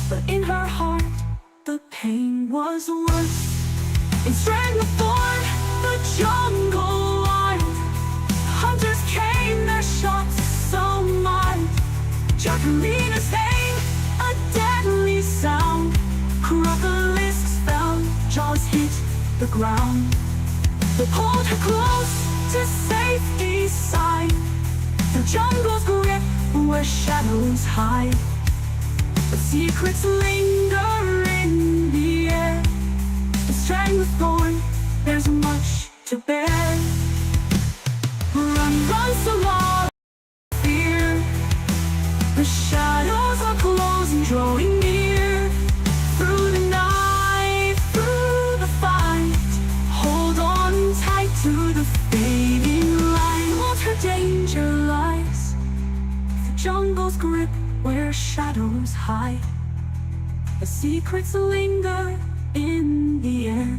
but in her heart the pain was worse. In strength of thorn, the jungle lined. Hunters came, their shots so mild. Javelina's aim, a deadly sound. Crocolists fell, jaws hit the ground. They pulled her close to safety's side. The jungle's grip where shadows hide. The secrets linger in the air. The strength of thorn, there's much to bear. Run, run, so long, fear. The shadows are closing, drawing near. Through the night, through the fight, hold on tight to the fading light. What her danger lies, the jungle's grip where shadows hide. The secrets linger in the air.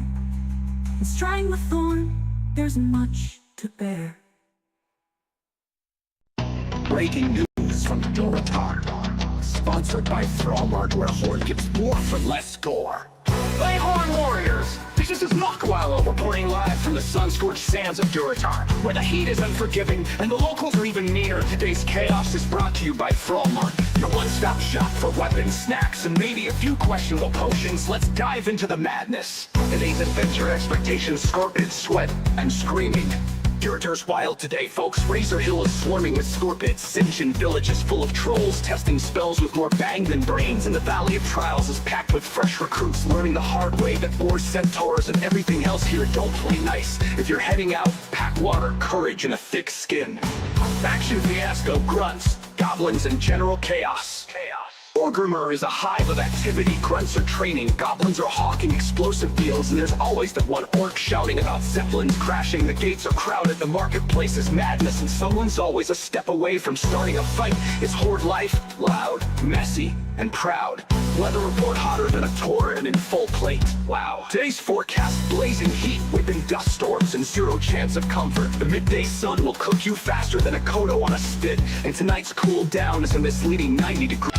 And strike the thorn, there's much to bear. Breaking news from Dorotar. Sponsored by Thrallmart, where Horde gives more for less gore. Play Horn Warriors! This is Muckwallow, reporting live from the sun-scorched sands of Duratar, where the heat is unforgiving and the locals are even meaner. Today's chaos is brought to you by Thrallmart, your one-stop shop for weapons, snacks, and maybe a few questionable potions. Let's dive into the madness. Today's adventure expectations, scorpions, sweat, and screaming. Duratar's wild today, folks. Razor Hill is swarming with scorpions. Sinjin Village is full of trolls, testing spells with more bang than brains. And the Valley of Trials is packed with fresh recruits, learning the hard way that boars, centaurs, and everything else here don't play nice. If you're heading out, pack water, courage, and a thick skin. Faction fiasco, grunts, goblins, and general chaos. Orgrimmar is a hive of activity. Grunts are training, goblins are hawking explosive deals, and there's always that one orc shouting about zeppelins crashing. The gates are crowded, the marketplace is madness, and someone's always a step away from starting a fight. It's Horde life, loud, messy, and proud. Weather report hotter than a Tauren in full plate. Wow. Today's forecast, blazing heat, whipping dust storms, and zero chance of comfort. The midday sun will cook you faster than a Kodo on a spit, and tonight's cool down is a misleading 90 degrees.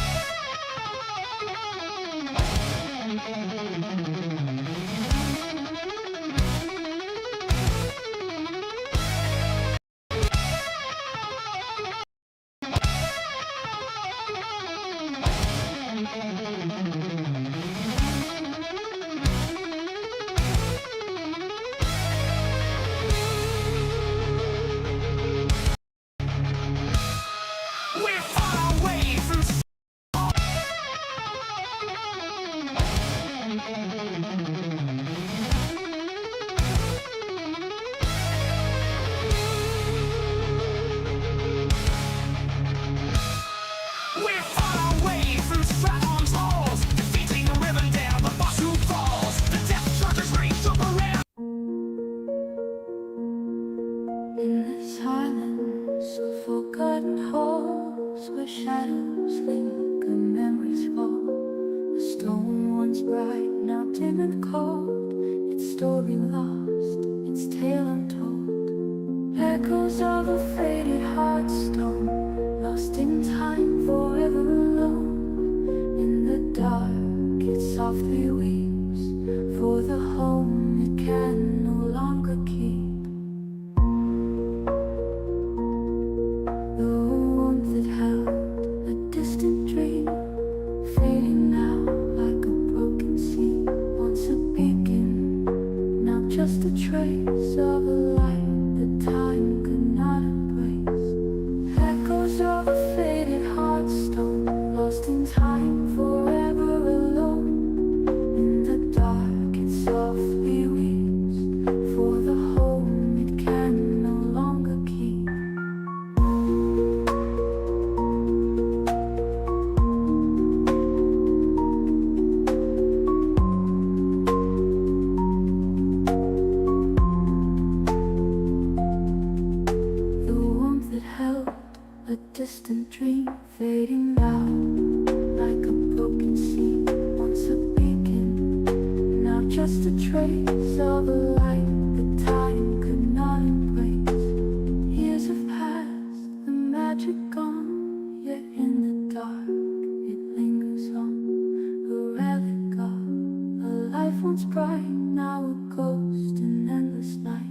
bright, now a ghost in endless night.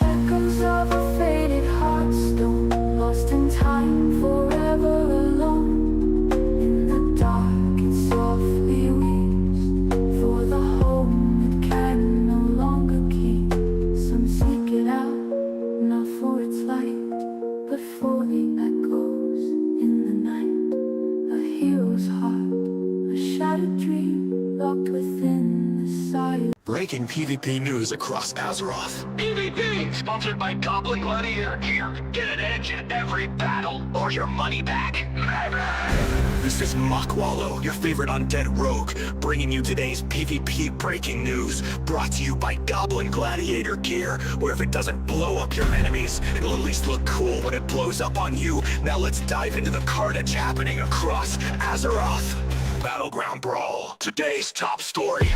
Echoes of a faded heartstone, lost in time, forever alone. In the dark it softly weeps for the home it can no longer keep. Some seek it out, not for its light, but for the echoes in the night. A hero's heart, a shattered dream, locked within the silence. Breaking PvP news across Azeroth. PvP! Sponsored by Goblin Gladiator Gear. Get an edge in every battle, or your money back. This is Muckwallow, your favorite undead rogue, bringing you today's PvP breaking news. Brought to you by Goblin Gladiator Gear, where if it doesn't blow up your enemies, it'll at least look cool when it blows up on you. Now let's dive into the carnage happening across Azeroth. Battleground Brawl. Today's top story.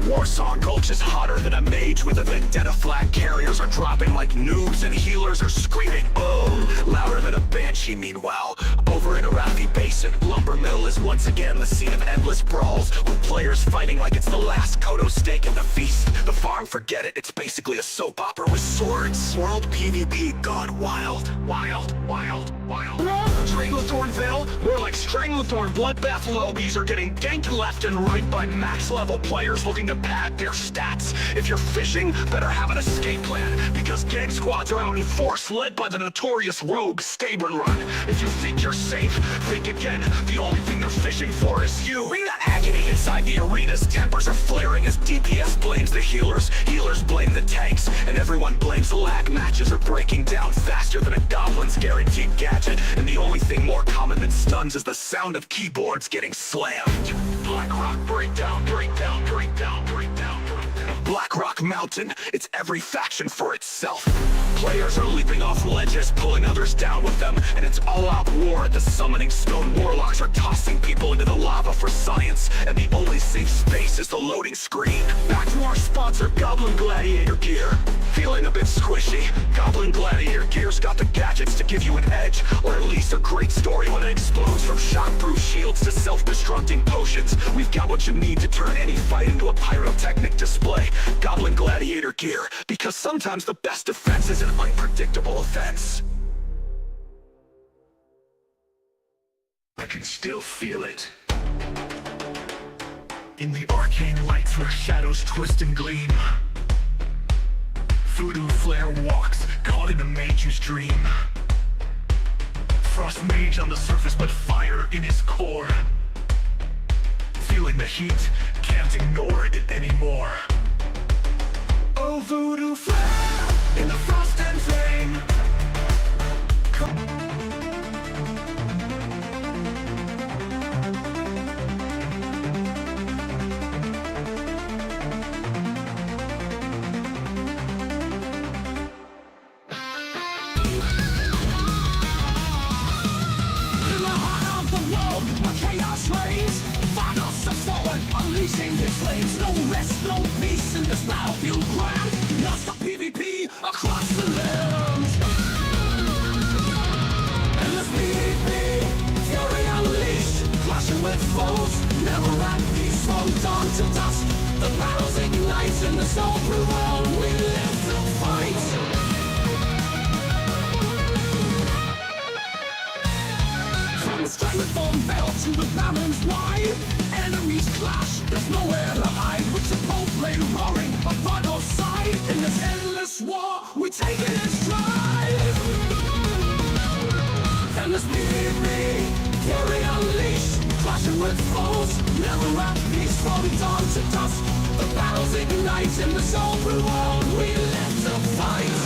Warsong Gulch is hotter than a mage with a vendetta flag. Carriers are dropping like noobs and healers are screaming boom, louder than a banshee. Meanwhile, over in Arathi Basin, Lumber Mill is once again the scene of endless brawls, with players fighting like it's the last Kodo steak in the feast. The farm, forget it, it's basically a soap opera with swords. World PvP gone wild. Wild. Stranglethorn Vale, more like Stranglethorn Bloodbath lobbies are getting ganked left and right by max level players looking to pad their stats. If you're fishing, better have an escape plan, because gang squads are out in force led by the notorious rogue Skaven Run. If you think you're safe, think again. The only thing they're fishing for is you. Arena agony inside the arenas. Tempers are flaring as DPS blames the healers blame the tanks, and everyone blames the lag. Matches are breaking down faster than a goblin's guaranteed gadget, and the only thing more common than stuns is the sound of keyboards getting slammed. Blackrock breakdown. Blackrock Mountain, it's every faction for itself. Players are leaping off ledges, pulling others down with them, and it's all-out war at the Summoning Stone. Warlocks are tossing people into the lava for science, and the only safe space is the loading screen. Back to our sponsor, Goblin Gladiator Gear. Feeling a bit squishy? Goblin Gladiator Gear's got the gadgets to give you an edge, or at least a great story when it explodes. From shockproof shields to self-destructing potions, we've got what you need to turn any fight into a pyrotechnic display. Goblin Gladiator Gear, because sometimes the best defense is an unpredictable offense. I can still feel it. In the arcane lights where shadows twist and gleam, Voodoo Flare walks, caught in a mage's dream. Frost mage on the surface, but fire in his core. Feeling the heat, can't ignore it anymore. Oh, Voodoo Flare in the frost and flame. Unleashing his flames, no rest, no peace in this battlefield grand. Non-stop PvP across the land. Endless PvP, fury unleashed, clashing with foes, never at peace from dawn to dusk. The battles ignite in the soul-through world, we live to fight. From the Stranglethorn Vale to the Barrens wide, enemies clash, there's nowhere to hide. With Chipotle roaring upon our side, in this endless war, we take it in stride. Endless PvP, fury unleashed, clashing with foes, never at peace from dawn to dusk. The battles ignite in the soul-through world, we live to fight.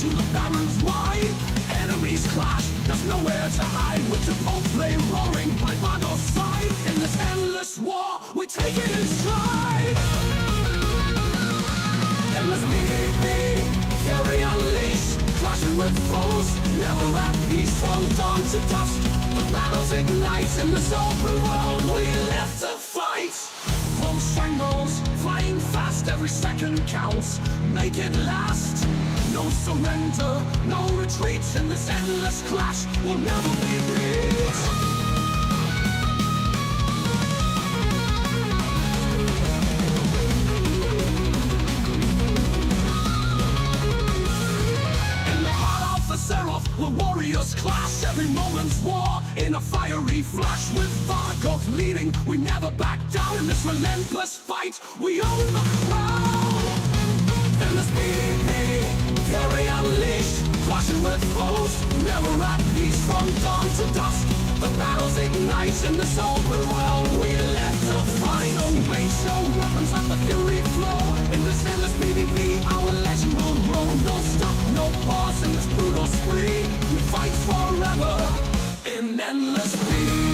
To the barrens wide, enemies clash, there's nowhere to hide. With Chipotle roaring by Vargoth's side, in this endless war, we take it in stride. Endless PvP, fury unleashed, clashing with foes, never at peace from dawn to dusk. The battles ignite in the soul-through world, we live to fight. From triangles, flying fast, every second counts. Make it last. No surrender, no retreat in this endless clash. We'll never be beat. Azeroth, where warriors clash, every moment's war in a fiery flash. With Vargoth leading, we never back down in this relentless fight. We own the crown. In this PvP, fury unleashed, clashing with foes, never at peace from dawn to dusk. The battles ignite in this open world. We let the final wage show weapons, let the fury flow. In this endless PvP, our legend will grow. No stop, no pause in this brutal spree. We fight forever in endless peace.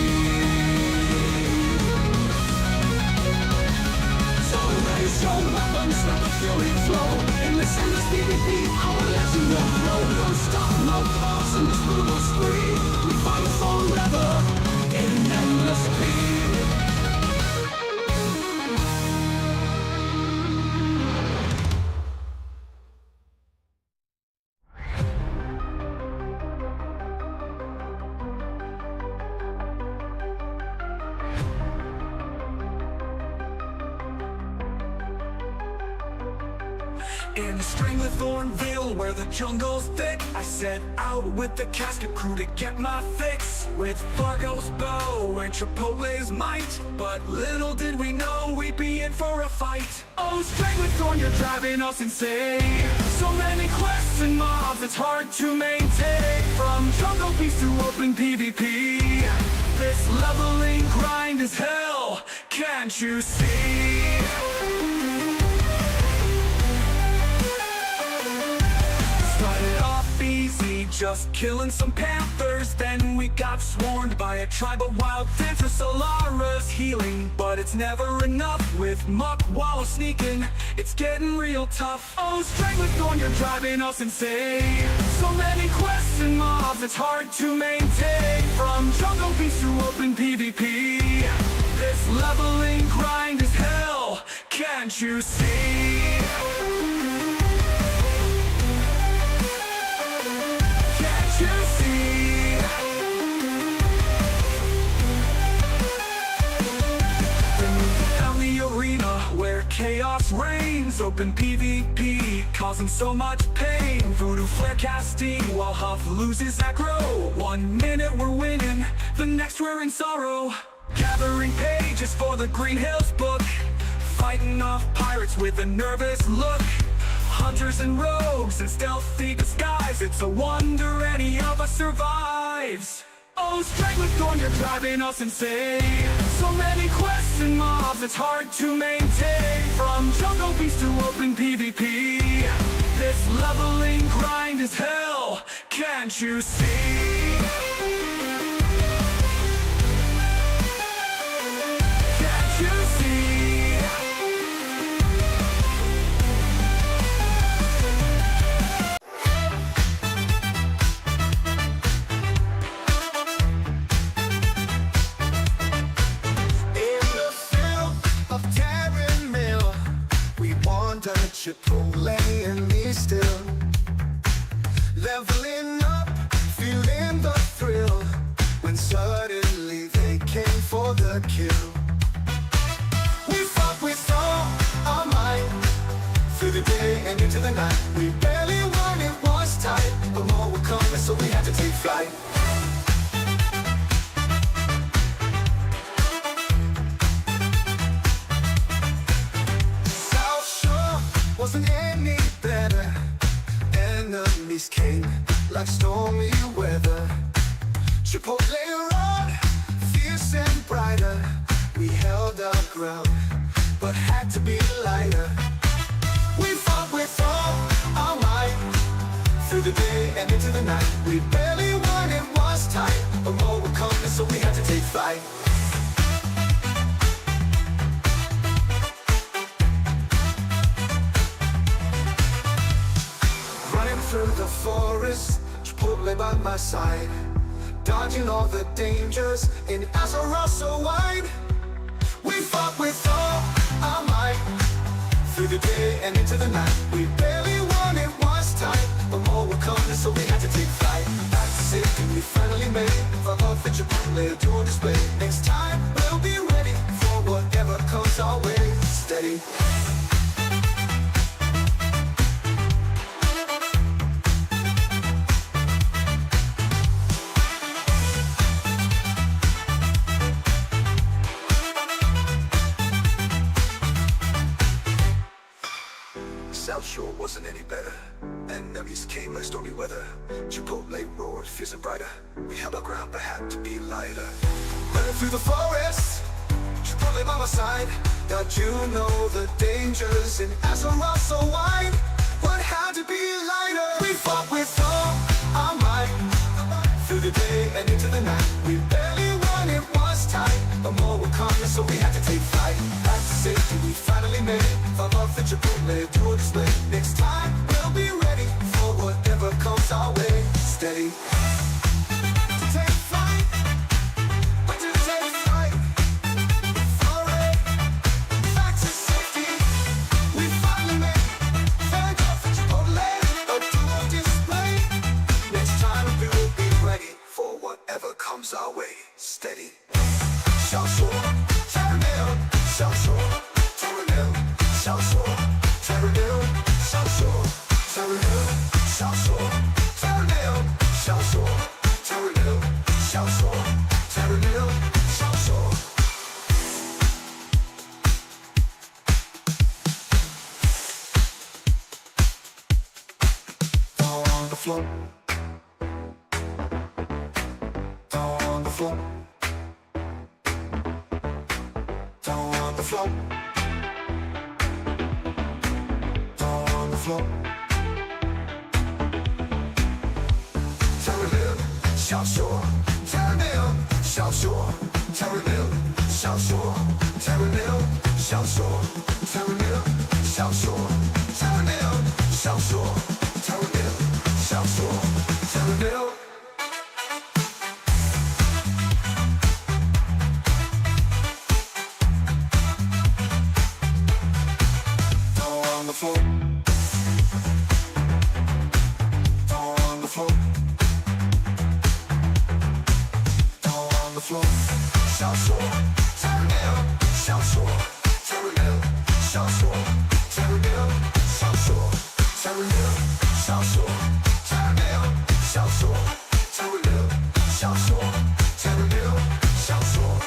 So raise your weapons, let the fury flow. In this endless PvP, our legend will grow. No stop, no pause in this brutal spree. We fight forever in endless peace. In Thornville, where the jungle's thick, I set out with the Casket Crew to get my fix. With Vargoth's bow and Chipotle's might, but little did we know we'd be in for a fight. Oh, Thorn, you're driving us insane. So many quests and mobs, it's hard to maintain. From jungle beast to open PvP, this leveling grind is hell, can't you see? Just killing some panthers, then we got swarmed by a tribe of wild dancers. Solara's healing, but it's never enough. With Muckwallow sneaking, it's getting real tough. Oh, Thorn, you're driving us insane. So many quests and mobs, it's hard to maintain. From jungle beast to open PvP, this leveling grind is hell, can't you see? Chaos reigns, open PvP, causing so much pain. Voodoo flare casting while Huff loses aggro. 1 minute we're winning, the next we're in sorrow. Gathering pages for the Green Hills book, fighting off pirates with a nervous look. Hunters and rogues in stealthy disguise, it's a wonder any of us survives. Oh, Thorn, you're driving us insane. So many quests and mobs, it's hard to maintain. From jungle beast to open PvP, this leveling grind is hell, can't you see? Can't you see? Chipotle and me still leveling up, feeling the thrill, when suddenly they came for the kill. We fought with all our might, through the day and into the night. We barely won, it was tight, but more were coming, so we had to take flight. Wasn't any better. Enemies came like stormy weather. Chipotle rod, fierce and brighter. We held our ground, but had to be lighter. We fought with all our might, through the day and into the night. We barely won, it was tight, but more were coming, so we had to take flight. Through the forest, Chipotle by my side, dodging all the dangers in Azeroth so wide. We fought with all our and into the night. We barely won, it was tight, but more were coming, so we had to take flight. Back to safety, we finally made it. Vargoth and Chipotle do on display. Next time, we'll be ready for whatever comes our way. Steady. South Shore wasn't any better. Enemies came like stormy weather. Chipotle roared, fierce and brighter. We held our ground but had to be lighter. Running through the forest, Chipotle by my side. God, you know the dangers in Azeroth so wide. What had to be lighter? We fought with all our might. Through the day and into the night. We barely won, it was tight, but more were coming, so we had to take flight. Back to safety, we finally made it. Vargoth and Chipotle do a display. Next time, we'll be ready for whatever comes our way. Steady. To take flight. But to take flight. Fray. Back to safety, we finally made it. Vargoth and Chipotle do a display. Next time, we will be ready for whatever comes our way. Steady. South Shore, Terranil, South Shore, Terranil, South Shore, Terranil, South Shore, Terranil, South Shore, Terranil, South Shore, Terranil, South Shore, Terranil, South Shore. Down on the floor. Down on the floor. Down on the floor. Down on the floor. Terranil, South Shore. Terranil, South Shore. Terranil, South Shore. Terranil, South Shore. Terranil, South Shore. Terranil, South Shore. Terranil, South Shore. Terranil. On the floor. Down on the floor. Down on the floor. South Shore, Terranil, South Shore, Terranil, South Shore, Terranil, South Shore, Terranil, South Shore, Terranil, South Shore, Terranil, South Shore, Terranil, South Shore.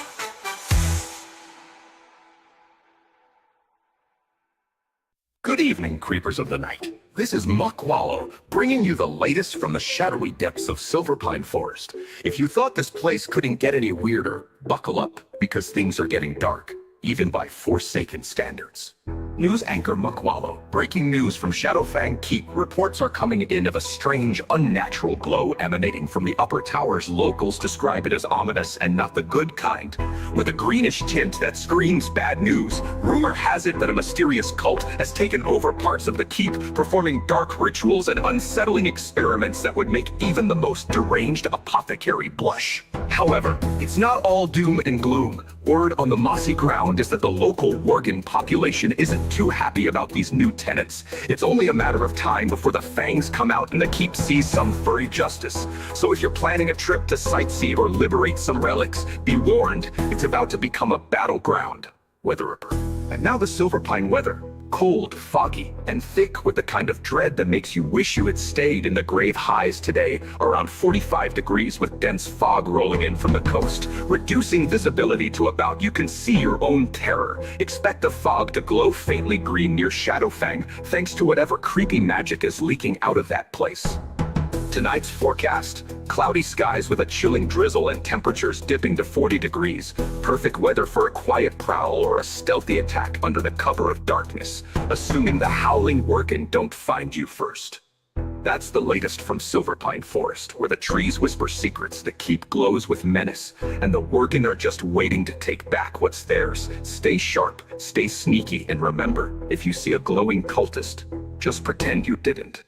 Good evening, creepers of the night. This is Muckwallow, bringing you the latest from the shadowy depths of Silverpine Forest. If you thought this place couldn't get any weirder, buckle up, because things are getting dark, even by Forsaken standards. News anchor Muckwallow, breaking news from Shadowfang Keep. Reports are coming in of a strange, unnatural glow emanating from the upper towers. Locals describe it as ominous and not the good kind, with a greenish tint that screams bad news. Rumor has it that a mysterious cult has taken over parts of the keep, performing dark rituals and unsettling experiments that would make even the most deranged apothecary blush. However, it's not all doom and gloom. Word on the mossy ground is that the local Worgen population isn't too happy about these new tenants. It's only a matter of time before the fangs come out and the keep sees some furry justice. So if you're planning a trip to sightsee or liberate some relics, be warned, it's about to become a battleground. Weather report. And now the Silverpine weather. Cold, foggy, and thick with the kind of dread that makes you wish you had stayed in the grave. Highs today around 45 degrees with dense fog rolling in from the coast, reducing visibility to about you can see your own terror. Expect the fog to glow faintly green near Shadowfang, thanks to whatever creepy magic is leaking out of that place. Tonight's forecast: cloudy skies with a chilling drizzle and temperatures dipping to 40 degrees. Perfect weather for a quiet prowl or a stealthy attack under the cover of darkness, assuming the howling Worgen don't find you first. That's the latest from Silverpine Forest, where the trees whisper secrets, the keep glows with menace, and the Worgen are just waiting to take back what's theirs. Stay sharp, stay sneaky, and remember, if you see a glowing cultist, just pretend you didn't.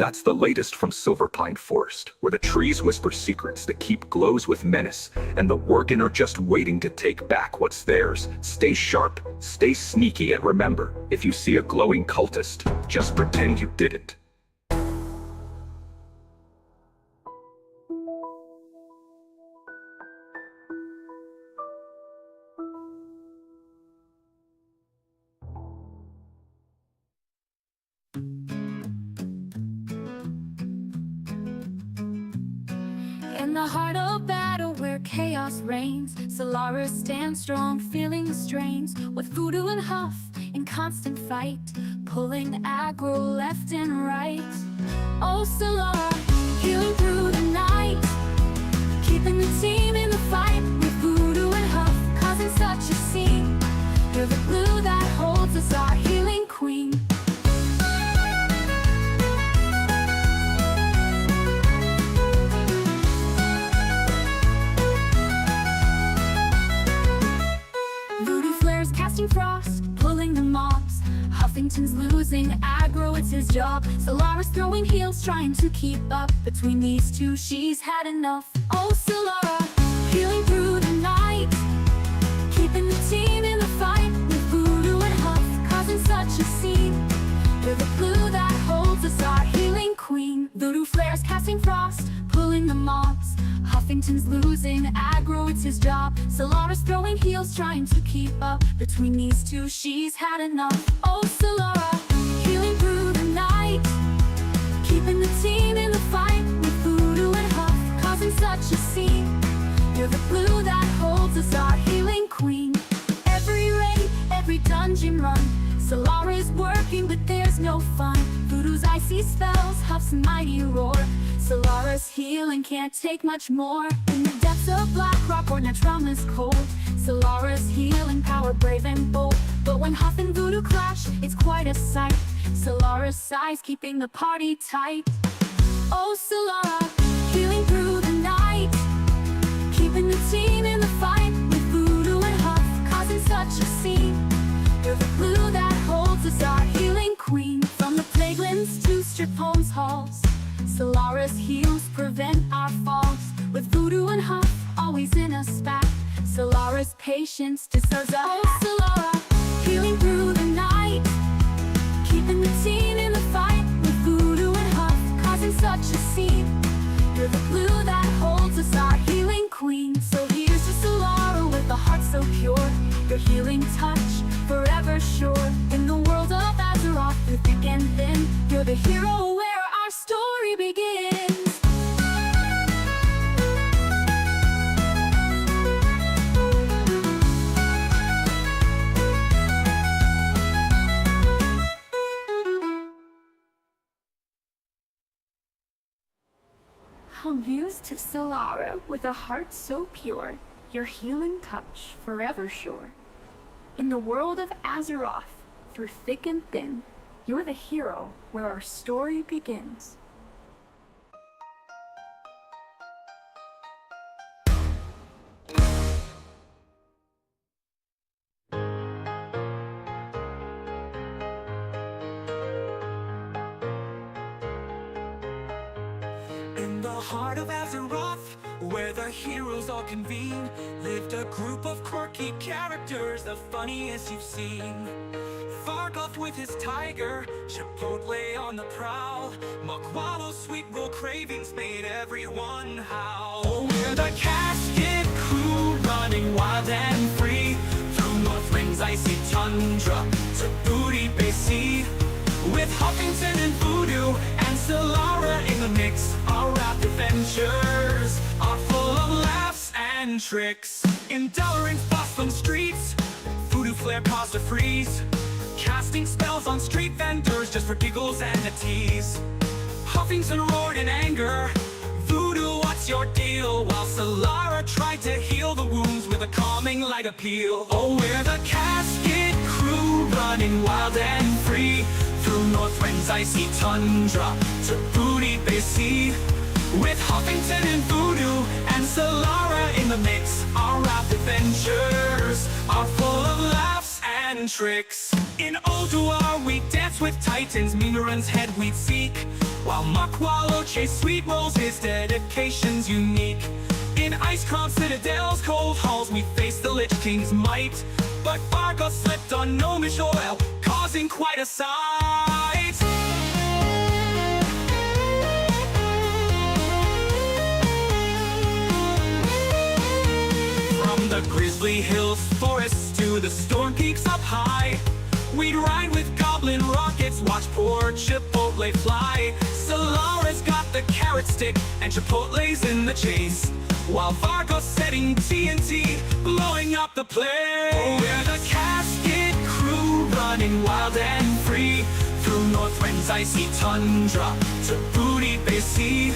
That's the latest from Silverpine Forest, where the trees whisper secrets, the keep glows with menace, and the workin are just waiting to take back what's theirs. Stay sharp, stay sneaky, and remember, if you see a glowing cultist, just pretend you didn't. In the heart of battle where chaos reigns, Solaris stands strong, feeling the strains. With voodoo and huff in constant fight, pulling aggro left and right. Oh, Solara, healing through the night, keeping the team in the fight. With voodoo and huff, causing such a scene. You're the glue that holds us, our healing queen. Casting frost, pulling the mobs. Huffington's losing aggro, it's his job. Solaris throwing heals, trying to keep up. Between these two, she's had enough. Oh, Solara, healing through the night, keeping the team in the fight. With voodoo and huff, causing such a scene. You're the glue that holds us, our healing queen. Voodoo flares, casting frost, pulling the mobs. Huffington's losing aggro, it's his job. Solaris throwing heals, trying to keep up. Between these two, she's had enough. Oh, Solara, healing through the night, keeping the team in the fight. With voodoo and huff, causing such a scene. You're the glue that holds us, our healing queen. Every raid, every dungeon run, Solara's working, but there's no fun. Voodoo's icy spells, Huff's mighty roar. Solara's healing can't take much more. In the depths of black rock or Natrama's cold, Solara's healing power brave and bold. But when Huff and Voodoo clash, it's quite a sight. Solara's sighs, keeping the party tight. Oh, Solara, healing through the night, keeping the team in the fight. With Voodoo and Huff, causing such a scene. You're the glue that holds us, our healing queen. From the plaguelands to Chipotle halls, Solaris heals, prevent our falls. With voodoo and huff, always in a spat, Solaris patience deserves a oh, Solara, healing through the night, keeping the team in the fight. With voodoo and huff, causing such a scene. You're the glue that holds us, our healing queen. So here's to Solara with a heart so pure, your healing touch, forever sure. In the world of Azeroth, through thick and thin, you're the hero where our story begins. I'm used to Solara with a heart so pure, your healing touch forever sure. In the world of Azeroth, through thick and thin, you're the hero where our story begins. In the heart of Azeroth, where the heroes all convene, lived a group of quirky characters, the funniest you've seen. Vargoth with his tiger, Chipotle on the prowl, Muckwallow's sweet roll cravings made everyone howl. Oh, we're the Casket Crew, running wild and free, through Northling's icy tundra to Booty Bay Sea. With Huffington and Voodoo and Solara in the mix, our rap adventures are full of laughs and tricks. In Dalaran's bustling streets, Voodoo flare caused a freeze, casting spells on street vendors just for giggles and a tease. Huffington roared in anger, Voodoo, what's your deal? While Solara tried to heal the wounds with a calming light appeal. Oh, we're the Casket Crew, running wild and free, through Northling's icy tundra to Booty Bay Sea. With Huffington and Voodoo and Solara in the mix, our rap adventures are full of laughs and tricks. In Ulduar we dance with titans, Minarun's head we'd seek, while Muckwallow chased sweet rolls, his dedication's unique. In ice-crowned citadels, cold halls, we faced the Lich King's might, but Vargoth slipped on Gnomish oil, causing quite a sight. From the Grizzly Hills forests to the storm peaks up high, we'd ride with goblin rockets, watch poor Chipotle fly. Solara's got the carrot stick, and Chipotle's in the chase, while Vargoth's setting TNT, blowing up the place. We're the Casket Crew, running wild and free, through Northrend's icy tundra to Booty Bay Sea.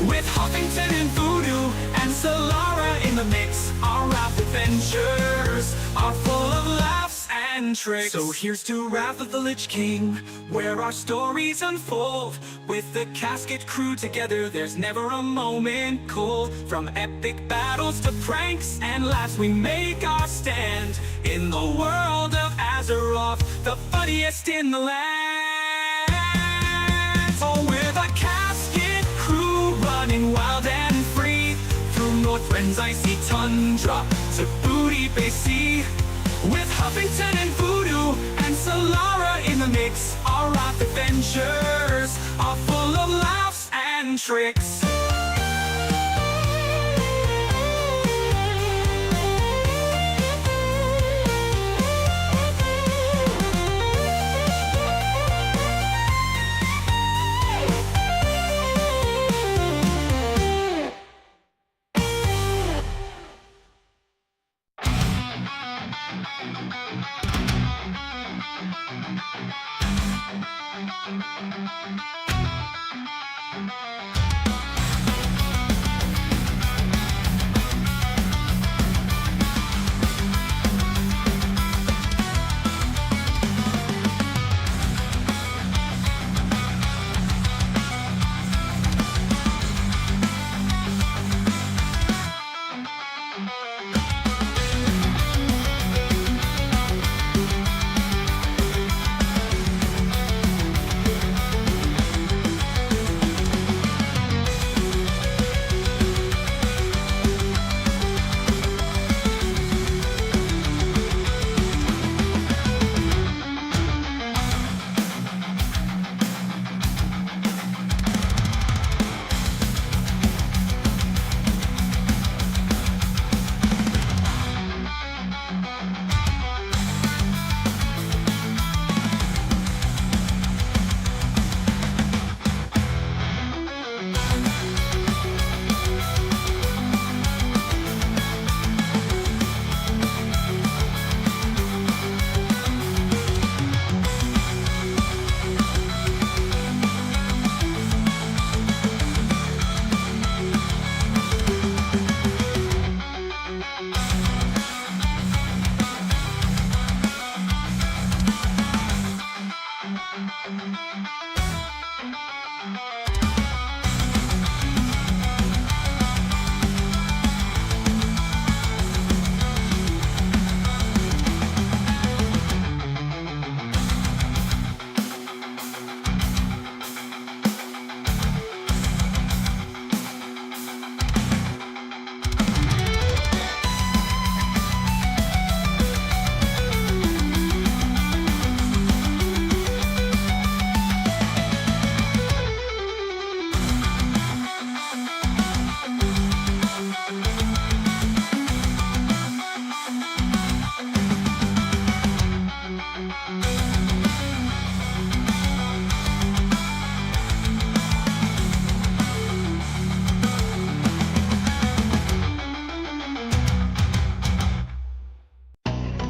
With Huffington and Voodoo and Solara in the mix, our Wrath adventures are full of laughs and tricks. So here's to Wrath of the Lich King, where our stories unfold. With the Casket Crew together, there's never a moment cold. From epic battles to pranks and laughs, we make our stand in the world of Azeroth, the funniest in the land. Oh, we're the Casket Crew, running wild and free, through Northrend's icy tundra to Booty Bay Sea. With Huffington and Voodoo and Solara in the mix, our Wrath adventures are full of laughs and tricks.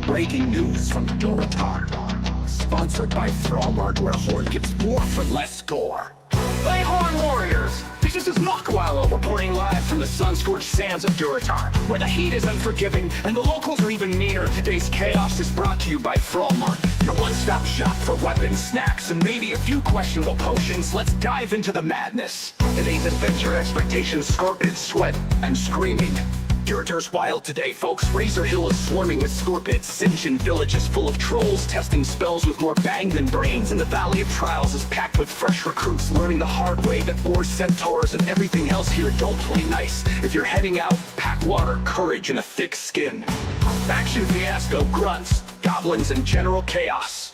Breaking news from Dorotar. Sponsored by Thrallmart, where Horde gets more for less score. Play Horn Warriors! This is Muckwallow, reporting live from the sun-scorched sands of Duratar, where the heat is unforgiving and the locals are even meaner. Today's chaos is brought to you by Thrallmart, your one-stop shop for weapons, snacks, and maybe a few questionable potions. Let's dive into the madness. Today's adventure expectations, scorpions, sweat, and screaming. Girder's wild today, folks. Razor Hill is swarming with scorpids. Sinjin Village is full of trolls, testing spells with more bang than brains. And the Valley of Trials is packed with fresh recruits, learning the hard way that boars, centaurs, and everything else here don't play nice. If you're heading out, pack water, courage, and a thick skin. Faction fiasco, grunts, goblins, and general chaos.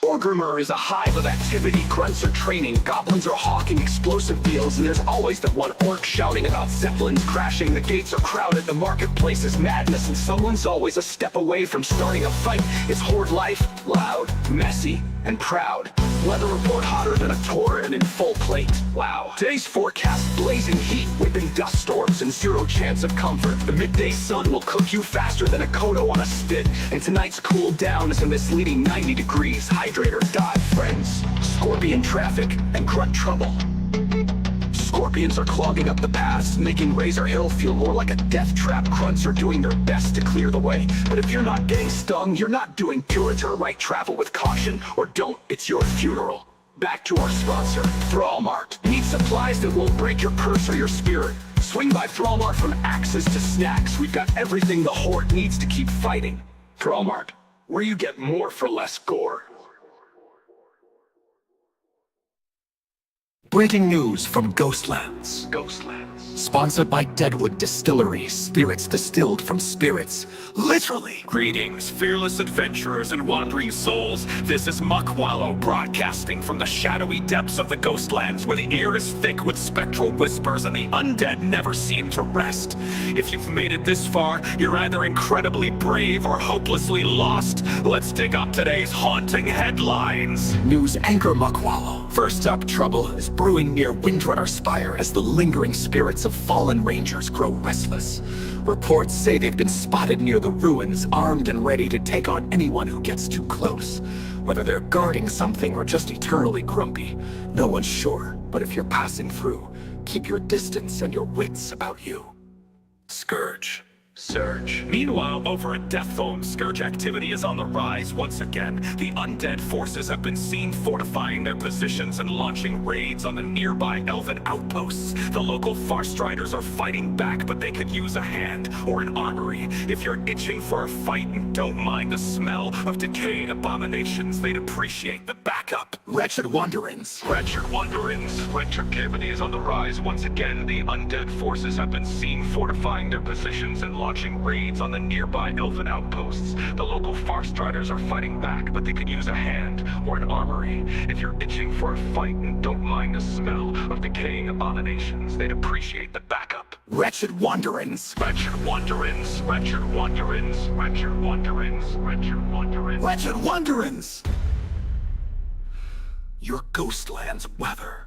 Orgrimmar is a hive of activity. Grunts are training, goblins are hawking explosive deals, and there's always that one orc shouting about zeppelins crashing. The gates are crowded, the marketplace is madness, and someone's always a step away from starting a fight. It's horde life, loud, messy, and proud. Weather report hotter than a torrent in full plate. Wow. Today's forecast, blazing heat, whipping dust storms, and zero chance of comfort. The midday sun will cook you faster than a kodo on a spit. And tonight's cool down is a misleading 90 degrees. Hydrate or die, friends. Scorpion traffic and grunt trouble. Scorpions are clogging up the paths, making Razor Hill feel more like a death trap. Grunts are doing their best to clear the way, but if you're not getting stung, you're not doing good or right. Travel with caution, or don't, it's your funeral. Back to our sponsor, Thrallmart. Need supplies that won't break your purse or your spirit? Swing by Thrallmart. From axes to snacks, we've got everything the horde needs to keep fighting. Thrallmart, where you get more for less gore. Breaking news from Ghostlands. Sponsored by Deadwood Distillery, spirits distilled from spirits. Literally. Greetings, fearless adventurers and wandering souls. This is Muckwallow broadcasting from the shadowy depths of the Ghostlands, where the air is thick with spectral whispers and the undead never seem to rest. If you've made it this far, you're either incredibly brave or hopelessly lost. Let's dig up today's haunting headlines. News anchor Muckwallow. First up, trouble is brewing near Windrunner Spire as the lingering spirits of fallen rangers grow restless. Reports say they've been spotted near the ruins, armed and ready to take on anyone who gets too close. Whether they're guarding something or just eternally grumpy, no one's sure. But if you're passing through, keep your distance and your wits about you. Scourge. Surge. Meanwhile, over at Deathfoam, Scourge activity is on the rise once again. The undead forces have been seen fortifying their positions and launching raids on the nearby elven outposts. The local Farstriders are fighting back, but they could use a hand or an armory. If you're itching for a fight and don't mind the smell of decaying abominations, they'd appreciate the backup. Wretched Wanderings. Wretch activity is on the rise once again. The undead forces have been seen fortifying their positions and launching raids on the nearby elven outposts. The local Farstriders are fighting back, but they could use a hand or an armory. If you're itching for a fight and don't mind the smell of decaying abominations, they'd appreciate the backup. Wretched Wanderings. Your Ghostlands weather.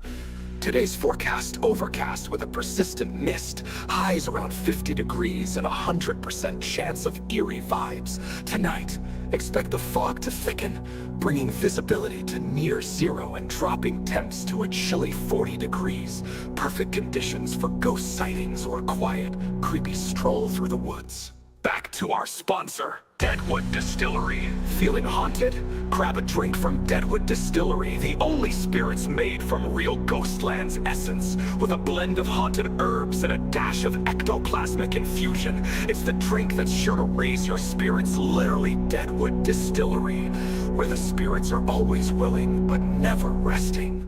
Today's forecast overcast with a persistent mist, highs around 50 degrees and 100% chance of eerie vibes. Tonight, expect the fog to thicken, bringing visibility to near zero and dropping temps to a chilly 40 degrees. Perfect conditions for ghost sightings or a quiet, creepy stroll through the woods. Back to our sponsor, Deadwood Distillery. Feeling haunted? Grab a drink from Deadwood Distillery, the only spirits made from real Ghostlands essence, with a blend of haunted herbs and a dash of ectoplasmic infusion. It's the drink that's sure to raise your spirits, literally. Deadwood Distillery, where the spirits are always willing but never resting.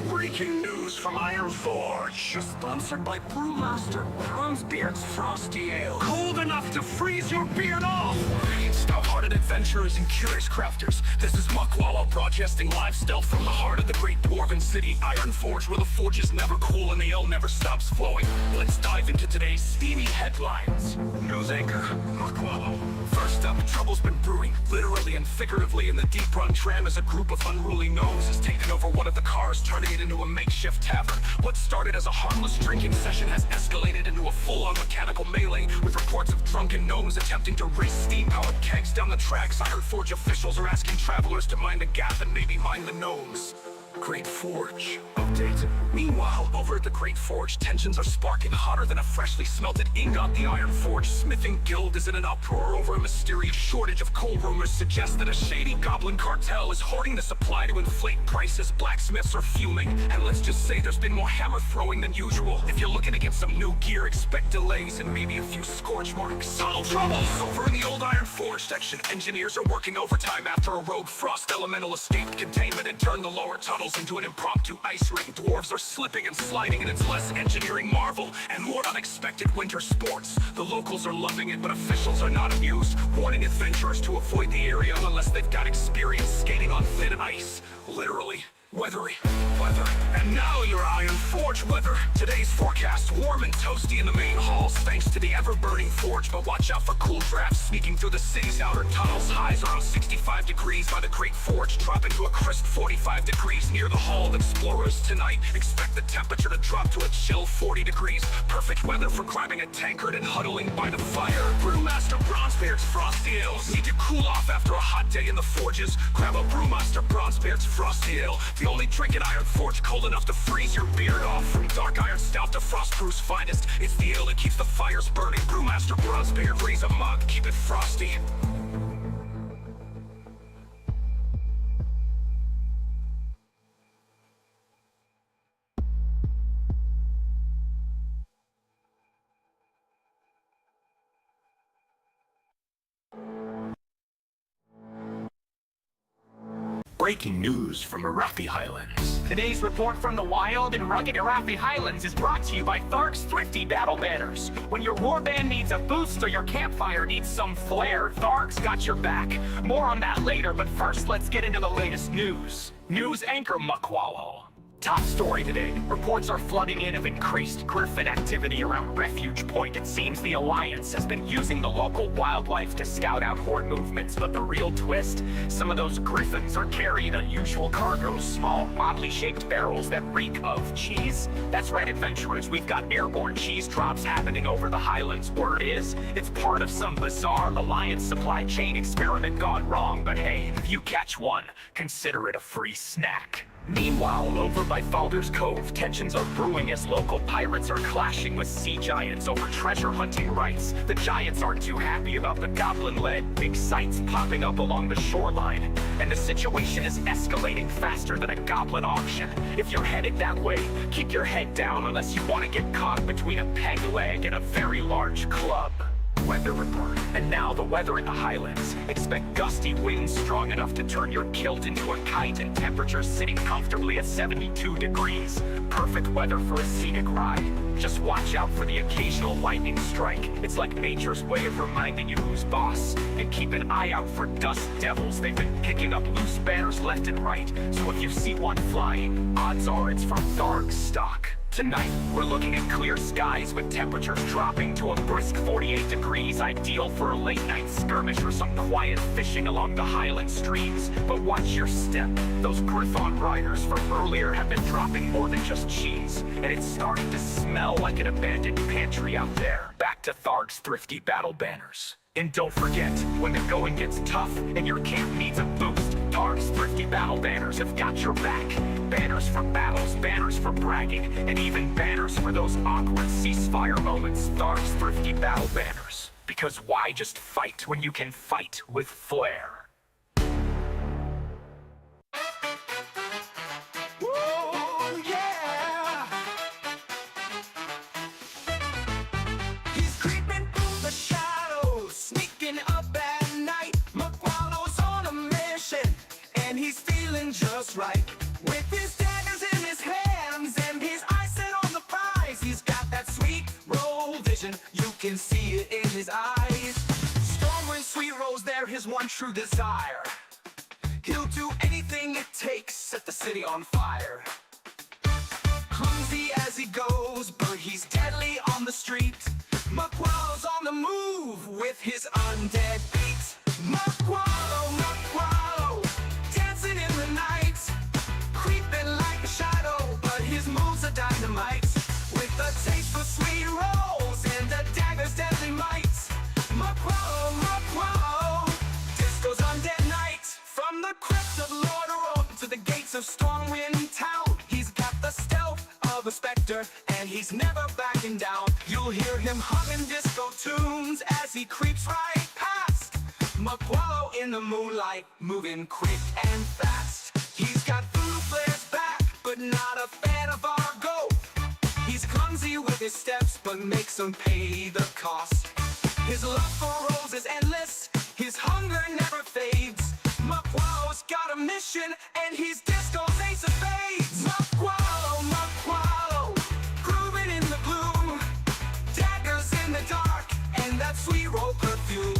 Breaking news from Iron Forge. Sponsored by Brewmaster, Bronzebeard's Frosty Ale. Cold enough to freeze your beard off! Stout-hearted adventurers and curious crafters, this is Muckwallow broadcasting live stealth from the heart of the great dwarven city, Iron Forge, where the forge is never cool and the ale never stops flowing. Let's dive into today's steamy headlines. News anchor, Muckwallow. First up, trouble's been brewing, literally and figuratively, in the Deep Run Tram as a group of unruly gnomes has taken over one of the cars, turning it into a makeshift tavern. What started as a harmless drinking session has escalated into a full-on mechanical melee, with reports of drunken gnomes attempting to race steam-powered kegs down the tracks. Iron Forge officials are asking travelers to mind the gap and maybe mind the gnomes. Great Forge. Update. Meanwhile, over at the Great Forge, tensions are sparking hotter than a freshly smelted ingot. The Iron Forge Smithing Guild is in an uproar over a mysterious shortage of coal. Rumors suggest that a shady goblin cartel is hoarding the supply to inflate prices. Blacksmiths are fuming, and let's just say there's been more hammer throwing than usual. If you're looking to get some new gear, expect delays and maybe a few scorch marks. Subtle troubles! Over in the old Iron Forge section, engineers are working overtime after a rogue frost elemental escaped containment and turned the lower tunnels into an impromptu ice ring. Dwarves are slipping and sliding, and it's less engineering marvel and more unexpected winter sports. The locals are loving it, but officials are not amused, warning adventurers to avoid the area unless they've got experience skating on thin ice. Literally. Weathery weather. And now your Iron Forge weather. Today's forecast, warm and toasty in the main halls thanks to the ever-burning forge, but watch out for cool drafts sneaking through the city's outer tunnels. Highs around 65 degrees by the Great Forge, dropping to a crisp 45 degrees near the Hall of Explorers tonight. Expect the temperature to drop to a chill 40 degrees. Perfect weather for grabbing a tankard and huddling by the fire. Brewmaster Bronzebeard's Frosty Ales need to cool off after a hot day in the forges. Grab a Brewmaster Bronzebeard's Frosty Ale. The only drink at Iron Forge cold enough to freeze your beard off. From dark iron stout to Frostbrew's finest, it's the ale that keeps the fires burning. Brewmaster Bronzebeard, raise a mug, keep it frosty. Breaking news from Arathi Highlands. Today's report from the wild and rugged Arathi Highlands is brought to you by Thark's Thrifty Battle Banners. When your warband needs a boost or your campfire needs some flair, Thark's got your back. More on that later, but first let's get into the latest news. News anchor Muckwallow. Top story today. Reports are flooding in of increased griffin activity around Refuge Point. It seems the Alliance has been using the local wildlife to scout out horde movements, but the real twist? Some of those griffins are carrying unusual cargoes, small, oddly shaped barrels that reek of cheese. That's right, adventurers, we've got airborne cheese drops happening over the Highlands. Word is, it's part of some bizarre Alliance supply chain experiment gone wrong, but hey, if you catch one, consider it a free snack. Meanwhile, over by Falder's Cove, tensions are brewing as local pirates are clashing with sea giants over treasure hunting rights. The giants aren't too happy about the goblin-led big sites popping up along the shoreline, and the situation is escalating faster than a goblin auction. If you're headed that way, keep your head down unless you want to get caught between a peg leg and a very large club. Weather report. And now the weather in the Highlands. Expect gusty winds strong enough to turn your kilt into a kite and temperatures sitting comfortably at 72 degrees. Perfect weather for a scenic ride. Just watch out for the occasional lightning strike. It's like nature's way of reminding you who's boss. And keep an eye out for dust devils. They've been picking up loose banners left and right. So if you see one flying, odds are it's from Thark's stock. Tonight, we're looking at clear skies with temperatures dropping to a brisk 48 degrees, ideal for a late night skirmish or some quiet fishing along the Highland streams. But watch your step. Those Griffon riders from earlier have been dropping more than just cheese, and it's starting to smell like an abandoned pantry out there. Back to Thark's Thrifty Battle Banners. And don't forget, when the going gets tough and your camp needs a boost, Thark's Thrifty Battle Banners have got your back. Banners for battles, banners for bragging, and even banners for those awkward ceasefire moments. Thark's Thrifty Battle Banners. Because why just fight when you can fight with flair? Whoa, yeah! He's creeping through the shadows, sneaking up at night. Muckwallow's on a mission, and he's feeling just right. With his daggers in his hands and his eyes set on the prize, he's got that sweet roll vision, you can see it in his eyes. Stormwind, Sweet Rose, they're his one true desire. He'll do anything it takes, set the city on fire. Clumsy as he goes, but he's deadly on the street. Muckwallow's on the move with his undead beat. Muckwallow, Muckwallow, dancing in the night. Creeping like a shadow, but his moves are dynamite. With a taste for sweet rolls and a dagger's deadly might. Muckwallow, Muckwallow, Disco's Undead Night. From the crypt of Lord Aroth to the gates of Stormwind and he's never backing down. You'll hear him humming disco tunes as he creeps right past. Muckwallow in the moonlight, moving quick and fast. He's got voodoo flares back, but not a fan of Vargoth. He's clumsy with his steps, but makes him pay the cost. His love for rolls is endless, his hunger never fades. Muckwallow's got a mission, and he's disco's ace of spades. Muckwallow, Muckwallow, grooving in the gloom, daggers in the dark, and that sweet roll perfume.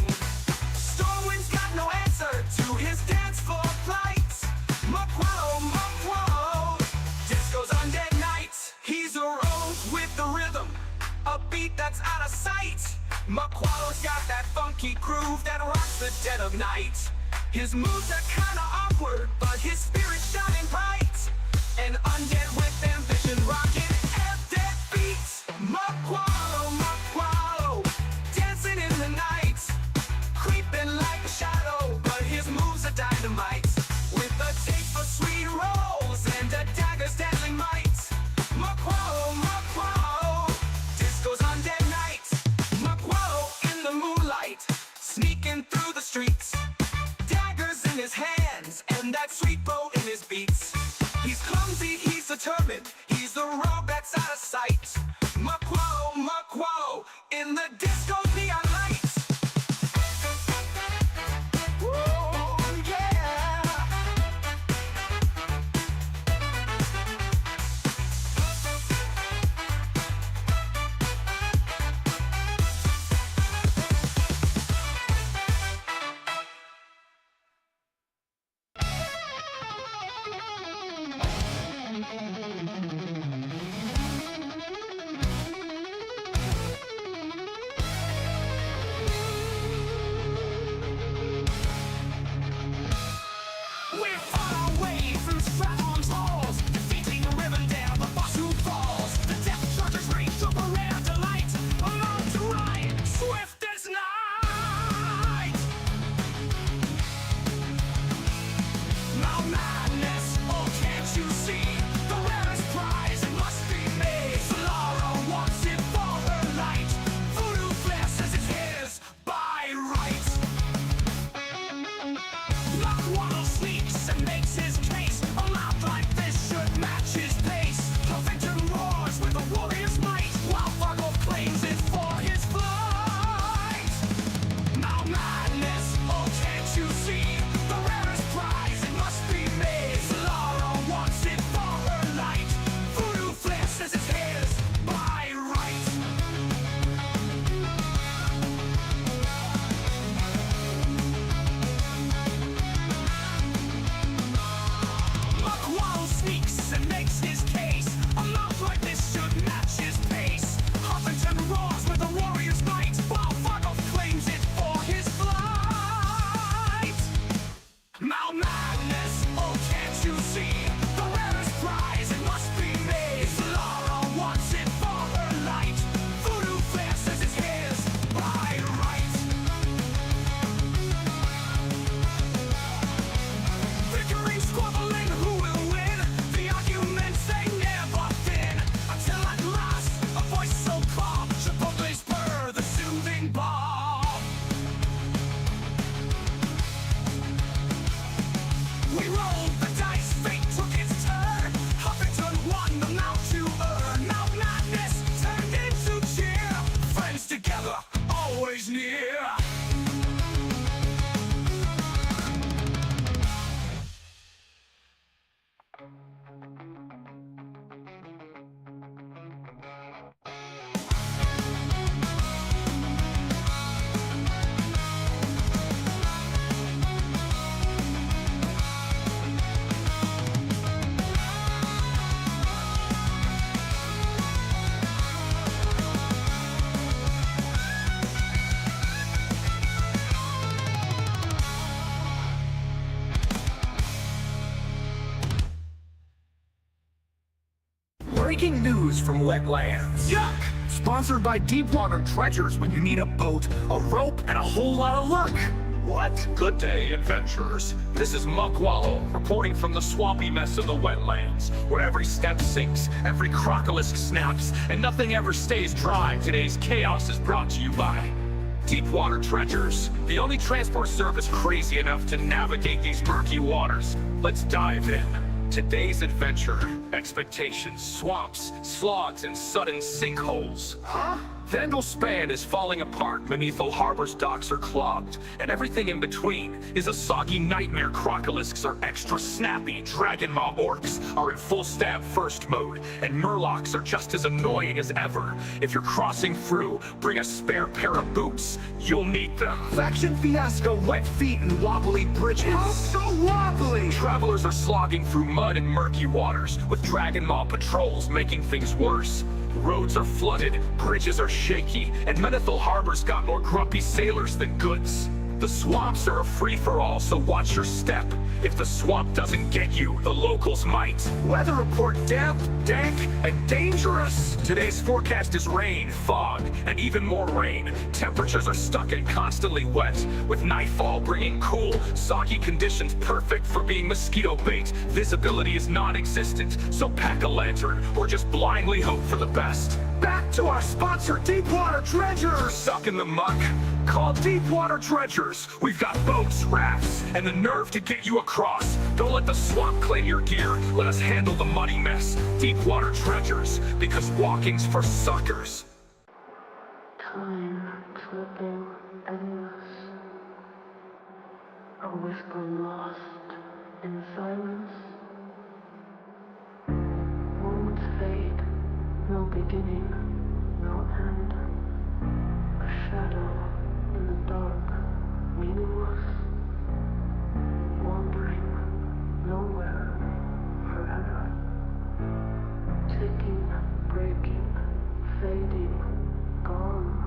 Stormwind's got no answer to his dance floor plight. Muckwallow, Muckwallow, disco's undead night. He's a rose with the rhythm, a beat that's out of sight. Muckwallow's got that funky groove that rocks the dead of night. His moves are kinda awkward, but his spirit's shining bright. An undead with ambition, rocking dead beats. Muckwallow, Muckwallow, dancing in the night, creeping like a shadow, but his moves are dynamite. With a taste for sweet rolls and a dagger's deadly might. Muckwallow, Muckwallow, disco's undead night. Muckwallow in the moonlight, sneaking through the streets, daggers in his hands and that sweet bow in his beats. He's clumsy, he's determined, he's the rogue that's out of sight. Muckwallow, Muckwallow, in the disco neon lights. Whoa, yeah. We're far away from Stratton's halls, defeating Rivendell, the boss who falls. The Death Chargers reach up a rare delight, along to ride, swift as night. Now madness, oh can't you see? The rarest prize, it must be made. Solara wants it for her light. Voodoo Flair says it's his by right. Muckwallow sneaks and makes his case. A mouth like this should match his pace. Huffington roars with a warrior's might, while Vargoth claims it for his flight. Now madness, oh can't you see? The rarest prize, it must be made. Solara wants it for her light. Voodoo Flair says it's his by right. Muckwallow sneaks and makes his case. A mouth like this should match his pace. Huffington roars with a warrior's might, while Vargoth claims it for his flight. Now madness, oh can't you see? The rarest prize, it must be made. Solara wants it for her light. Voodoo Flair says it's his by right. Bickering, squabbling, who will win? The arguments they never fin, until at last a voice so calm, Chipotle's purr, the soothing balm. We rolled the dice, fate took its turn. Huffington won the mount to earn. Now madness turned into cheer. Friends together, always near. Breaking news from Wetlands. Yuck! Sponsored by Deepwater Treasures when you need a boat, a rope, and a whole lot of luck. What? Good day, adventurers. This is Muckwallow, reporting from the swampy mess of the wetlands, where every step sinks, every crocolisk snaps, and nothing ever stays dry. Today's chaos is brought to you by Deepwater Treasures, the only transport service crazy enough to navigate these murky waters. Let's dive in. Today's adventure: expectations, swamps, slogs, and sudden sinkholes. Huh? Vandal's span is falling apart beneath the harbor's docks are clogged, and everything in between is a soggy nightmare. Crocolisks are extra snappy, dragon maw orcs are in full stab first mode, and murlocs are just as annoying as ever. If you're crossing through, bring a spare pair of boots. You'll need them. Faction fiasco, wet feet and wobbly bridges. Oh, so wobbly! Travelers are slogging through mud and murky waters, with dragon maw patrols making things worse. Roads are flooded, bridges are shaky, and Menethil Harbor's got more grumpy sailors than goods. The swamps are a free-for-all, so watch your step. If the swamp doesn't get you, the locals might. Weather report: damp, dank, and dangerous. Today's forecast is rain, fog, and even more rain. Temperatures are stuck and constantly wet, with nightfall bringing cool, soggy conditions perfect for being mosquito bait. Visibility is non-existent, so pack a lantern or just blindly hope for the best. Back to our sponsor, Deepwater Treasures! Stuck in the muck? Call Deepwater Treasures. We've got boats, rafts, and the nerve to get you across. Don't let the swamp claim your gear. Let us handle the muddy mess. Deepwater Treasures, because walking's for suckers. Time slipping endless, a whisper lost in silence. Moments fade, no beginning, no end. A shadow in the dark, meaningless, wandering nowhere forever. Ticking, breaking, fading, gone.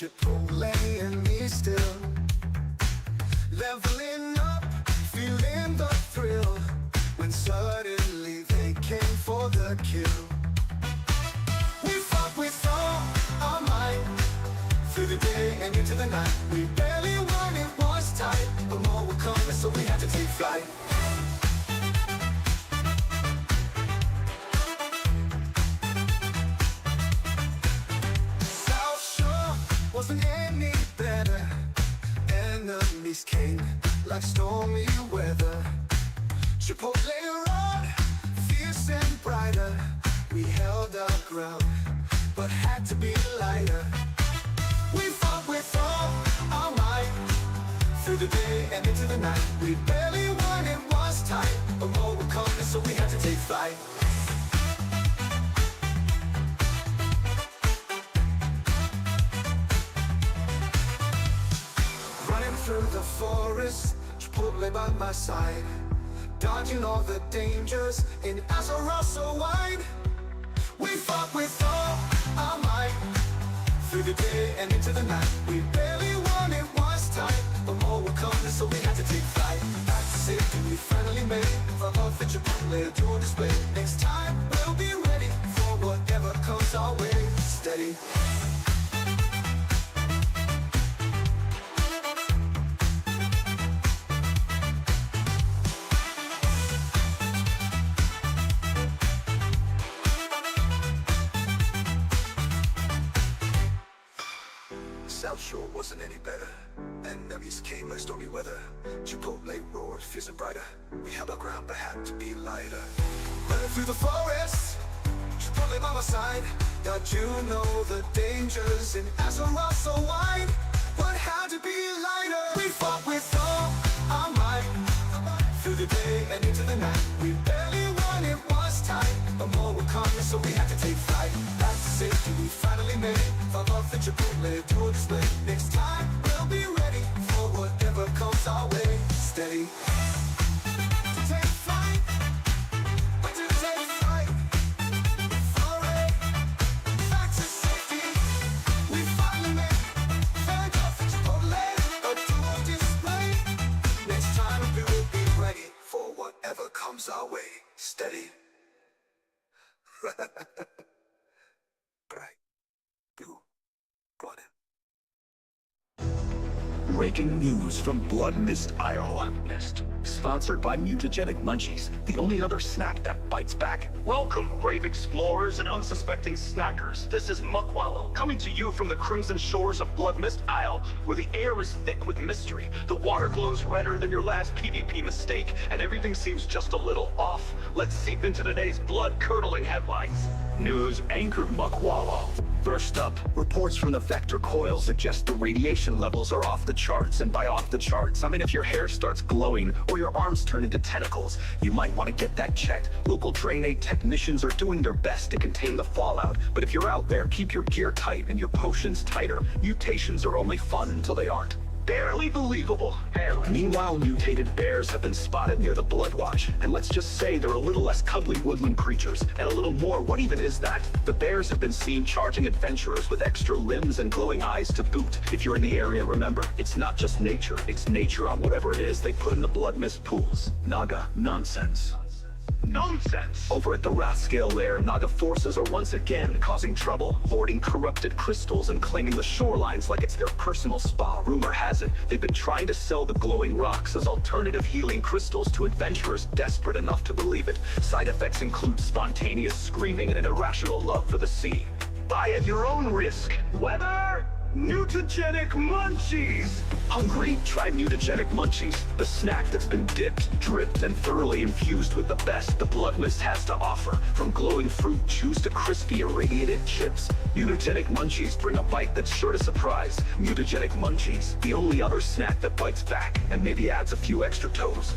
Chipotle and me still leveling up, feeling the thrill when suddenly they came for the kill. We fought with all our might through the day and into the night. We barely won, it was tight, but more were coming, so we had to take flight. Wasn't any better. Enemies came like stormy weather. Chipotle run, fierce and brighter. We held our ground, but had to be lighter. We fought with all our might through the day and into the night. We barely won, it was tight, but more were coming, so we had to take flight. through the forest, Chipotle by my side, dodging all the dangers in Azeroth so wide. We fought with all our might, through the day and into the night. We barely won, it was tight, but more were coming, so we had to take flight. Back to safety we finally made, Vargoth and Chipotle to a display. Next time we'll be ready for whatever comes our way. Steady. South Shore wasn't any better. Enemies came like stormy weather. Chipotle roared, fierce and brighter. We held our ground but had to be lighter. Running through the forest, Chipotle by my side. God, you know the dangers in Azeroth so wide, but had to be lighter. We fought with all our might, through the day and into the night. We barely won, it was tight, but more were coming, so we had to take flight. Back to safety we finally made, Vargoth and Chipotle to a display. Next time we'll be ready for whatever comes our way. Steady. To take flight, to take flight. Foray, back to safety we finally made, Vargoth and Chipotle to a display. Next time we will be ready for whatever comes our way. Steady. Bright, blue, brought in. Breaking news from Blood Mist Isle. Sponsored by mutagenic munchies, the only other snack that bites back. Welcome, brave explorers and unsuspecting snackers. This is Muckwallow, coming to you from the crimson shores of Blood Mist Isle, where the air is thick with mystery, the water glows redder than your last PvP mistake, and everything seems just a little off. Let's seep into today's blood-curdling headlines. News anchor Muckwallow. First up, reports from the vector coil suggest the radiation levels are off the charts, and by off the charts, I mean if your hair starts glowing or your arms turn into tentacles, you might want to get that checked. Local Drainade technicians are doing their best to contain the fallout, but if you're out there, keep your gear tight and your potions tighter. Mutations are only fun until they aren't. Barely believable. Meanwhile, mutated bears have been spotted near the Bloodwatch, and let's just say they're a little less cuddly woodland creatures, and a little more, what even is that? The bears have been seen charging adventurers with extra limbs and glowing eyes to boot. If you're in the area, remember, it's not just nature, it's nature on whatever it is they put in the blood mist pools. Naga nonsense. Nonsense! Over at the Wrathscale lair, Naga forces are once again causing trouble, hoarding corrupted crystals and claiming the shorelines like it's their personal spa. Rumor has it, they've been trying to sell the glowing rocks as alternative healing crystals to adventurers desperate enough to believe it. Side effects include spontaneous screaming and an irrational love for the sea. Buy at your own risk. Weather! Mutagenic munchies! Hungry? Try mutagenic munchies, the snack that's been dipped, dripped, and thoroughly infused with the best the blood mist has to offer. From glowing fruit juice to crispy irradiated chips, mutagenic munchies bring a bite that's sure to surprise. Mutagenic munchies, the only other snack that bites back and maybe adds a few extra toes.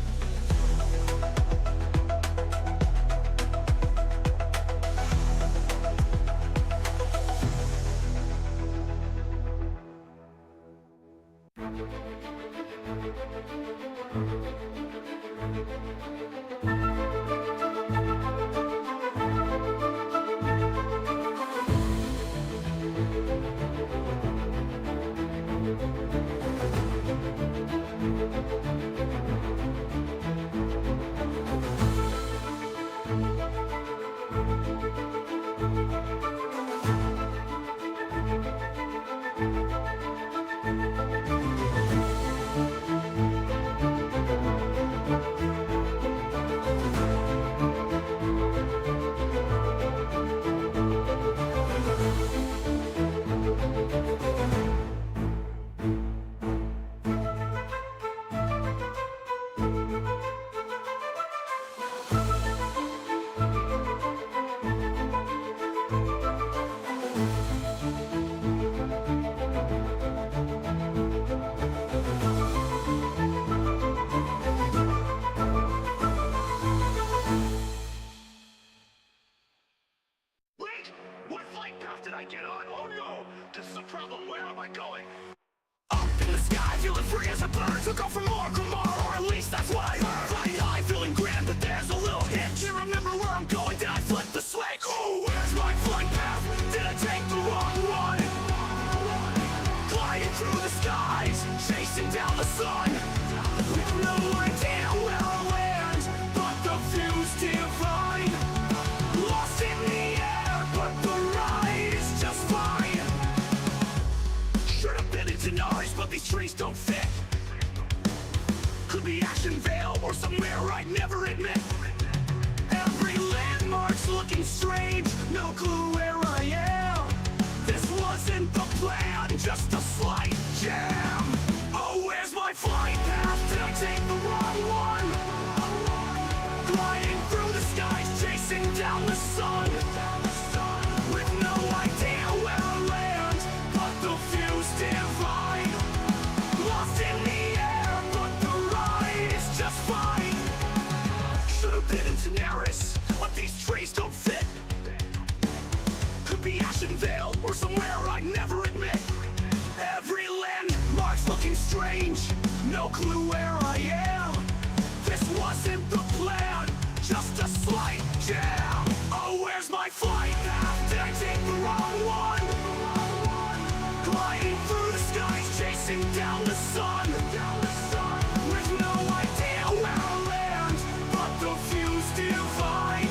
Up in the sky, feeling free as a bird, so go for more, or at least that's what I heard. Flying high, feeling grand, but there's a little hitch. Can't remember where I'm going, did I flip the switch? Oh, where's my flight path? Did I take the wrong one? Gliding through the skies, chasing down the sun, with no idea where I'll land, but the view's divine. Lost in the air, but the ride is just fine. Should have been into Nars, but these trees don't fit. Could be Ashen Vale or somewhere I'd never admit. Every landmark's looking strange, no clue where I am. This wasn't the plan, just a slight jam. Oh, where's my flight path? Did I take the wrong one? Gliding through the skies, chasing down the sun, with no idea where I land, but the view's divine. Lost in the air, but the ride is just fine. Should've been in Daenerys, but these trees don't fit. Could be Ashen Vale or somewhere I'd never admit. Every landmark's looking strange, no clue where I am. This wasn't the plan, just a slight jam. Oh, where's my flight path? Did I take the wrong one? Gliding through the skies, chasing down the sun, with no idea where I'll land, but the view's divine.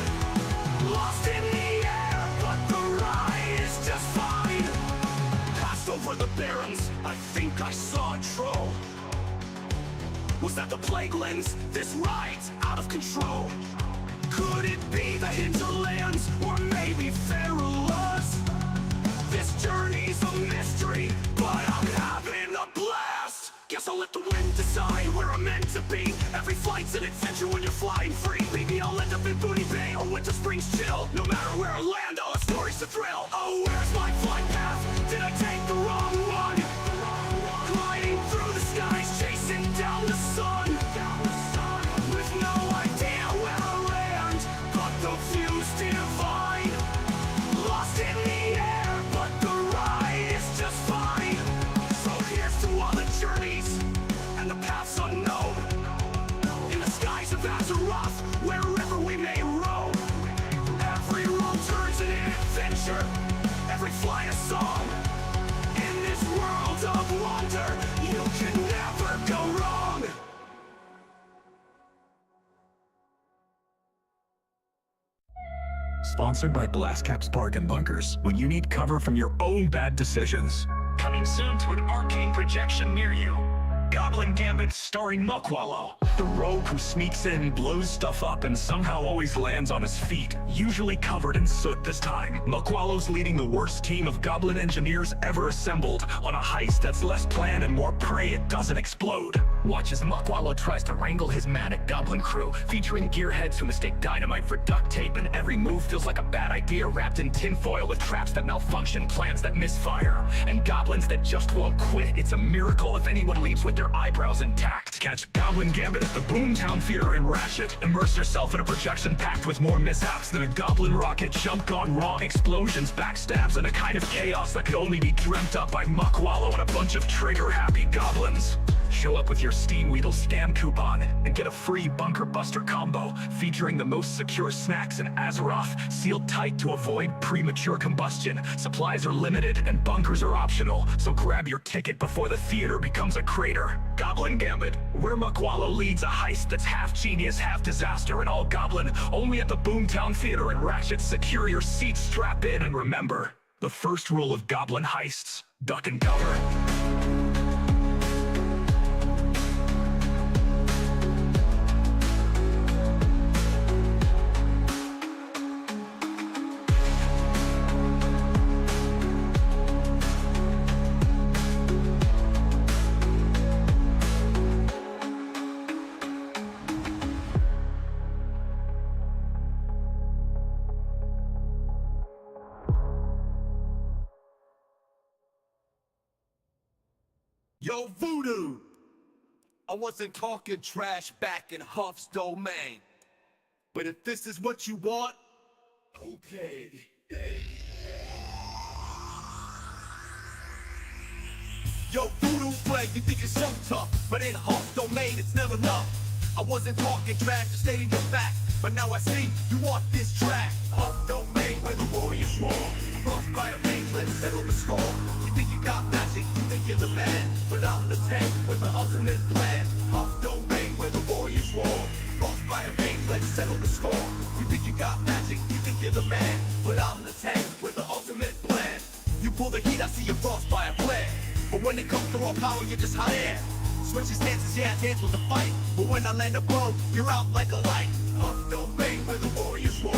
Lost in the air, but the ride is just fine. Passed over the barrens, I think I saw a troll. Was that the plague lens? This ride's out of control. Could it be the hinterlands, or maybe Feralus? This journey's a mystery, but I'm having a blast. Guess I'll let the wind decide where I'm meant to be. Every flight's an adventure when you're flying free. Maybe I'll end up in Booty Bay or Winter Springs chill. No matter where I land, all the story's a thrill. Oh, where's my flight path? Did I take the wrong one? Gliding through the skies, chasing down the sun, with no idea where I land, but the view's divine. Lost in the air, but the ride is just fine. So here's to all the journeys and the paths unknown, in the skies of Azeroth, wherever we may roam. Every road turns an adventure, every flight a song. In this world of wonder, you can never go wrong. Sponsored by Blastcap's Bargain Bunkers, when you need cover from your own bad decisions. Coming soon to an arcade projection near you. Goblin Gambit starring Muckwallow, the rogue who sneaks in, blows stuff up, and somehow always lands on his feet, usually covered in soot this time. Muckwallow's leading the worst team of goblin engineers ever assembled on a heist that's less planned and more pray it doesn't explode. Watch as Muckwallow tries to wrangle his manic goblin crew, featuring gearheads who mistake dynamite for duct tape, and every move feels like a bad idea wrapped in tinfoil, with traps that malfunction, plans that misfire, and goblins that just won't quit. It's a miracle if anyone leaves with their eyebrows intact. Catch Goblin Gambit at the Boomtown Theater in Ratchet. Immerse yourself in a projection packed with more mishaps than a goblin rocket jump gone wrong, explosions, backstabs, and a kind of chaos that could only be dreamt up by Muckwallow and a bunch of trigger-happy goblins. Show up with your Steam Weedle scam coupon and get a free Bunker Buster combo featuring the most secure snacks in Azeroth, sealed tight to avoid premature combustion. Supplies are limited and bunkers are optional, so grab your ticket before the theater becomes a crater. Goblin Gambit, where Muckwallow leads a heist that's half genius, half disaster, and all goblin, only at the Boomtown Theater in Ratchet. Secure your seats, strap in, and remember, the first rule of goblin heists: duck and cover. Yo, Voodoo! I wasn't talking trash back in Huff's domain. But if this is what you want, okay. Yo, voodoo flag, you think you're so tough, but in Hawk's domain, it's never enough. I wasn't talking trash, just stating your fact, but now I see you want this track. Hawk's domain, where the warriors war. Crossed by a mage, let's settle the score. You think you got magic, you think you're the man, but I'm the tank with the ultimate plan. Hawk's domain, where the warriors war. Crossed by a mage, let's settle the score. You think you got magic, you think you're the man, but I'm the tank with the ultimate plan. You pull the heat, I see you crossed by a flare. But when it comes to raw power, you're just hot air. Switch your stances, yeah, dance with the fight. But when I land a blow, you're out like a light. Hawk's domain, where the warriors war.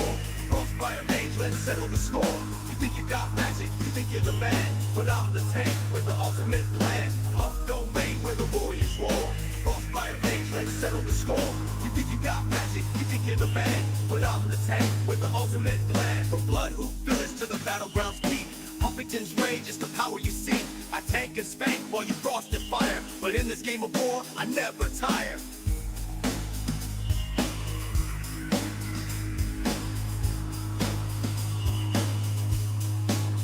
Crossed by a mage, let's settle the score. You think you got magic, you think you're the man, but I'm the tank with the ultimate plan. Hawk's domain, where the warriors war. Crossed by a mage, let's settle the score. You think you got magic, you think you're the man, but I'm the tank with the ultimate plan. From Bloodhoop Village to the battlegrounds peak, Huffington's rage is the power you see. I tank and spank while you frost and fire, but in this game of war, I never tire.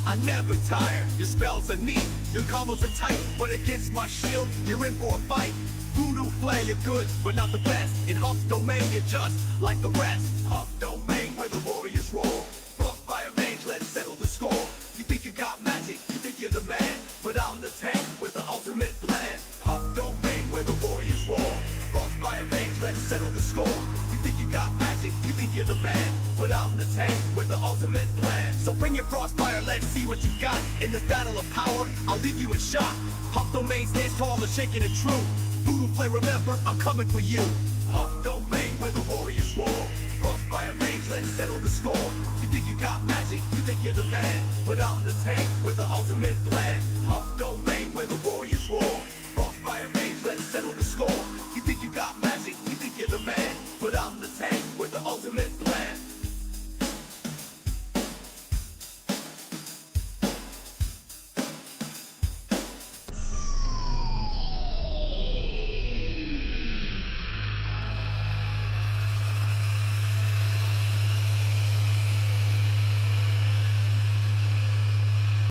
I never tire. Your spells are neat, your combos are tight, but against my shield, you're in for a fight. Voodoo flare, you're good, but not the best. In Hawk's domain, you're just like the rest. Hawk's domain, where the warriors roar. Crossed by a mage, let's settle the score. You think you got magic, you think you're the man, but I'm the tank with the ultimate plan. Hawk's domain, where the warriors roar. Crossed by a mage, let's settle the score. You think you got magic, you think you're the man, but I'm the tank with the ultimate plan. So bring your crossfire, let's see what you got. In this battle of power, I'll leave you in shock. Hawk's domain stands tall and shaking and true. Voodoo play, remember, I'm coming for you. Hawk's domain, where the warriors war. Crossed by a mage, let's settle the score. You think you got magic, you think you're the man, but I'm the tank with the ultimate plan. Hawk's